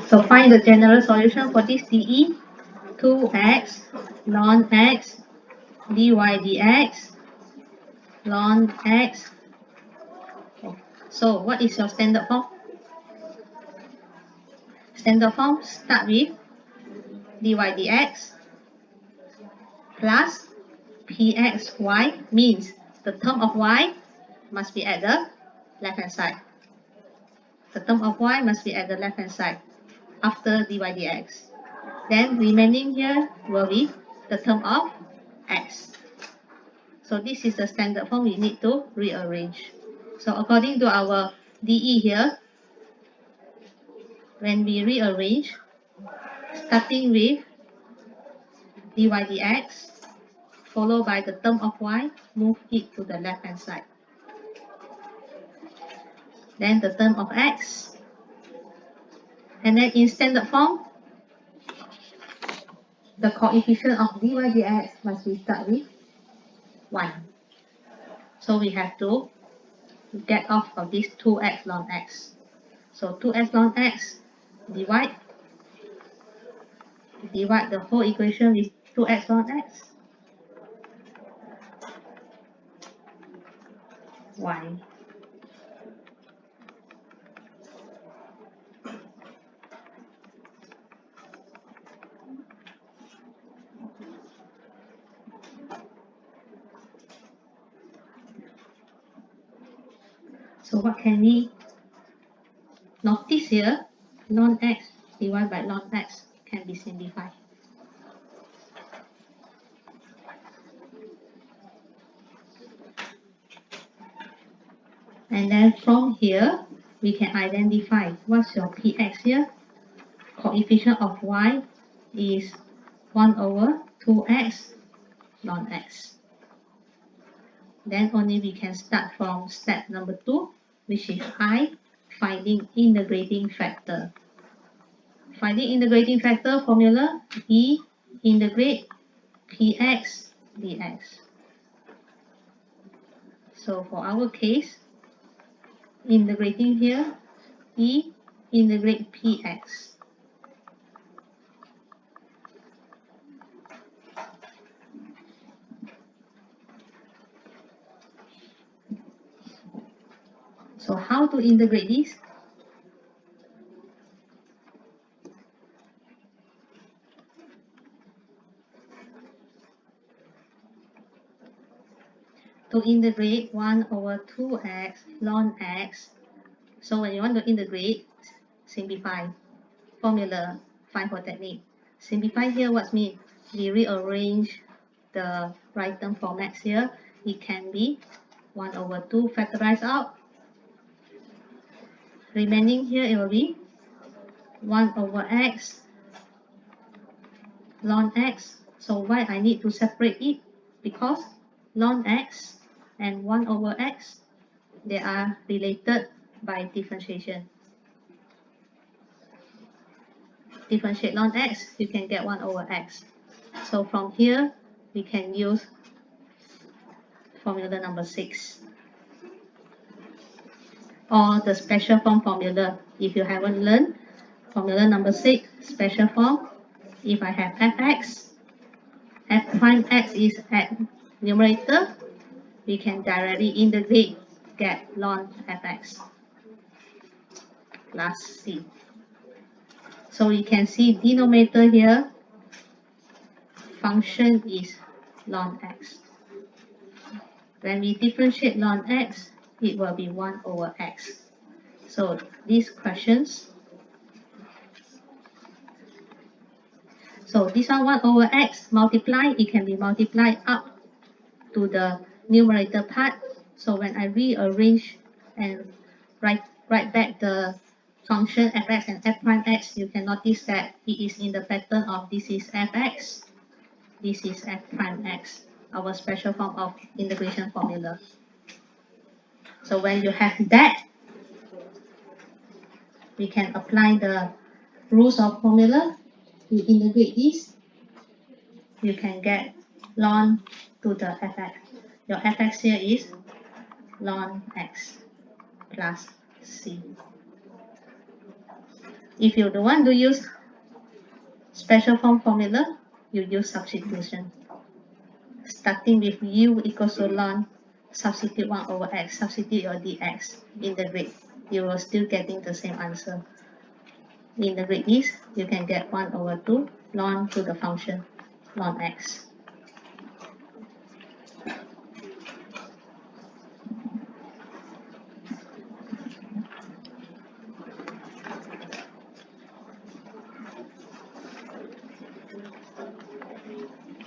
So find the general solution for this dE. 2x ln x dy dx ln x. So what is your standard form? Standard form start with dy dx plus pxy, means the term of y must be at the left hand side. The term of y must be at the left hand side after dy dx. Then remaining here will be the term of x. So this is the standard form we need to rearrange. So according to our dE here, when we rearrange, starting with dy dx, followed by the term of y, move it to the left hand side. Then the term of x, and then in standard form, the coefficient of dy dx must be start with 1. So we have to get off of this 2x ln x. So 2x ln x, divide the whole equation with 2x ln x, y. So what can we notice here? Ln x divided by ln x can be simplified. And then from here, we can identify what's your px here. Coefficient of y is 1 over 2x ln x. Then only we can start from step number 2, which is I, finding integrating factor. Finding integrating factor formula, E integrate px dx. So for our case, integrating here, E integrate px. So how to integrate this? To integrate 1 over 2x ln x. So when you want to integrate, simplify. Formula, find for technique. Simplify here what means? We rearrange the right term form x here. It can be 1 over 2 factorized out. Remaining here it will be 1 over x ln x. So why I need to separate it? Because ln x and 1 over x, they are related by differentiation. Differentiate ln x, you can get 1 over x. So from here, we can use formula number 6. Or the special form formula. If you haven't learned, formula number 6, special form. If I have fx, f prime x is at numerator, we can directly integrate, get ln fx plus c. So you can see denominator here, function is ln x. When we differentiate ln x, it will be 1 over x. So these questions, so this one 1 over x multiply, it can be multiplied up to the numerator part. So when I rearrange and write back the function fx and f prime x, you can notice that it is in the pattern of this is fx, this is f prime x, our special form of integration formula. So when you have that, we can apply the rules of formula. You integrate this, you can get ln to the fx. Your fx here is ln x plus C. If you don't want to use special form formula, you use substitution. Starting with u equals to ln, substitute 1 over x, substitute your dx, integrate. You will still getting the same answer. Integrate this, you can get 1 over 2 ln to the function ln x.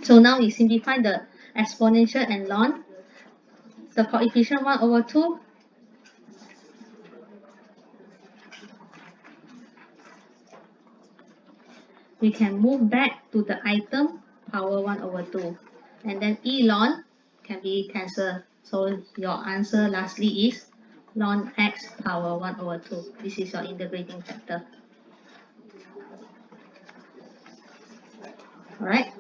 So now we simplify the exponential and ln. The coefficient 1 over 2, we can move back to the item power 1 over 2. And then e ln can be cancelled. So your answer lastly is ln x power 1 over 2. This is your integrating factor. Alright.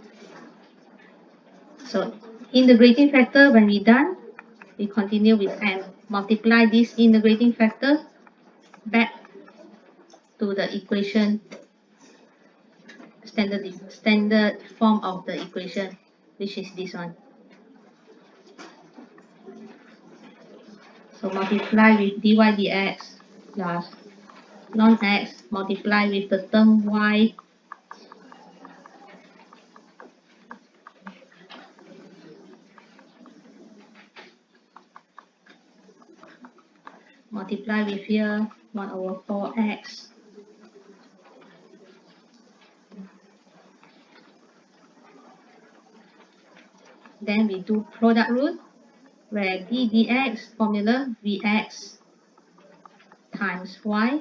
So integrating factor, when we're done, we continue with and multiply this integrating factor back to the equation, standard form of the equation, which is this one. So multiply with dy dx plus ln x, multiply with the term y multiply with here 1 over 4x then we do product rule where d dx formula vx times y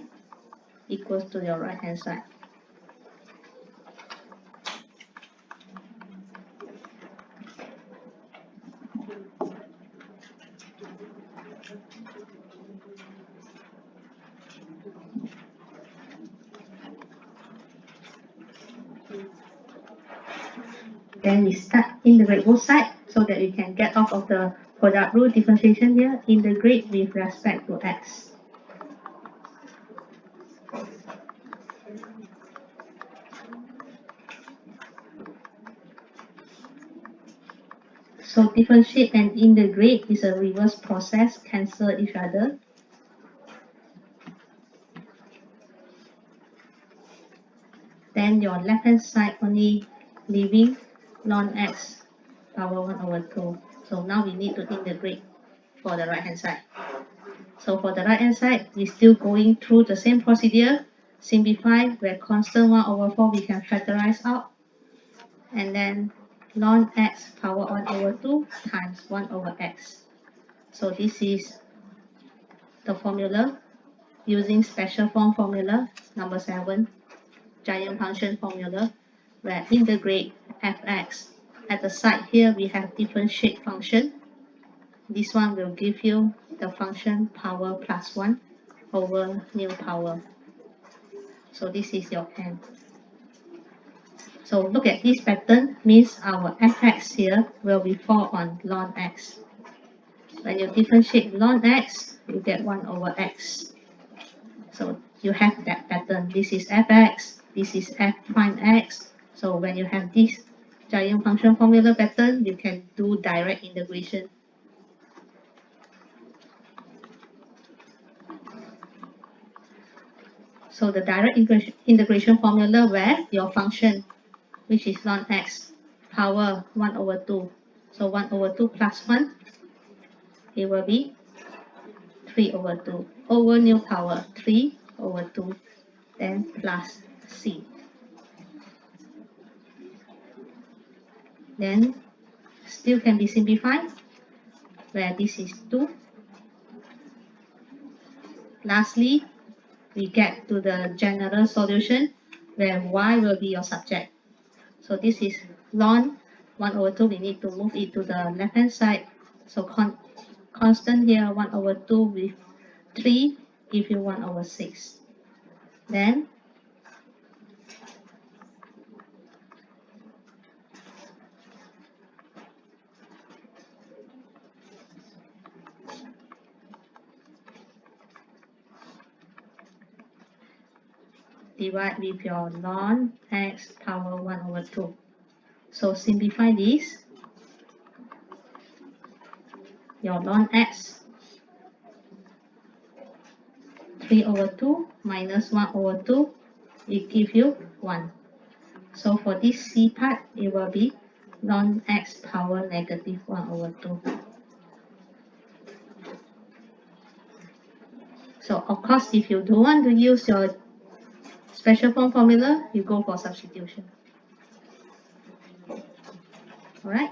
equals to your right hand side. Then we start integrate both sides so that we can get off of the product rule differentiation here, integrate with respect to x. So differentiate and integrate is a reverse process, cancel each other. Then your left hand side only leaving ln x power 1 over 2. So now we need to integrate for the right hand side. So for the right hand side, we're still going through the same procedure. Simplify where constant 1 over 4 we can factorize out. And then ln x power 1 over 2 times 1 over x. So this is the formula using special form formula, number 7, giant function formula, where integrate fx. At the side here, we have differentiate function. This one will give you the function power plus 1 over new power. So this is your n. So look at this pattern, means our fx here will be 4 on ln x. When you differentiate ln x, you get 1 over x. So you have that pattern. This is fx, this is f prime x. So when you have this giant function formula pattern, you can do direct integration. So the direct integration formula where your function, which is ln x, power 1 over 2. So 1 over 2 plus 1, it will be 3 over 2 over new power 3 over 2, then plus c. Then still can be simplified where this is 2. Lastly, we get to the general solution where y will be your subject. So this is ln 1 over 2, we need to move it to the left hand side. So constant here 1 over 2 with 3 give you 1 over 6. Then divide with your ln x power 1 over 2. So simplify this. Your ln x 3 over 2 minus 1 over 2, it gives you 1. So for this c part, it will be ln x power negative 1 over 2. So of course, if you don't want to use your special form formula, you go for substitution. Alright?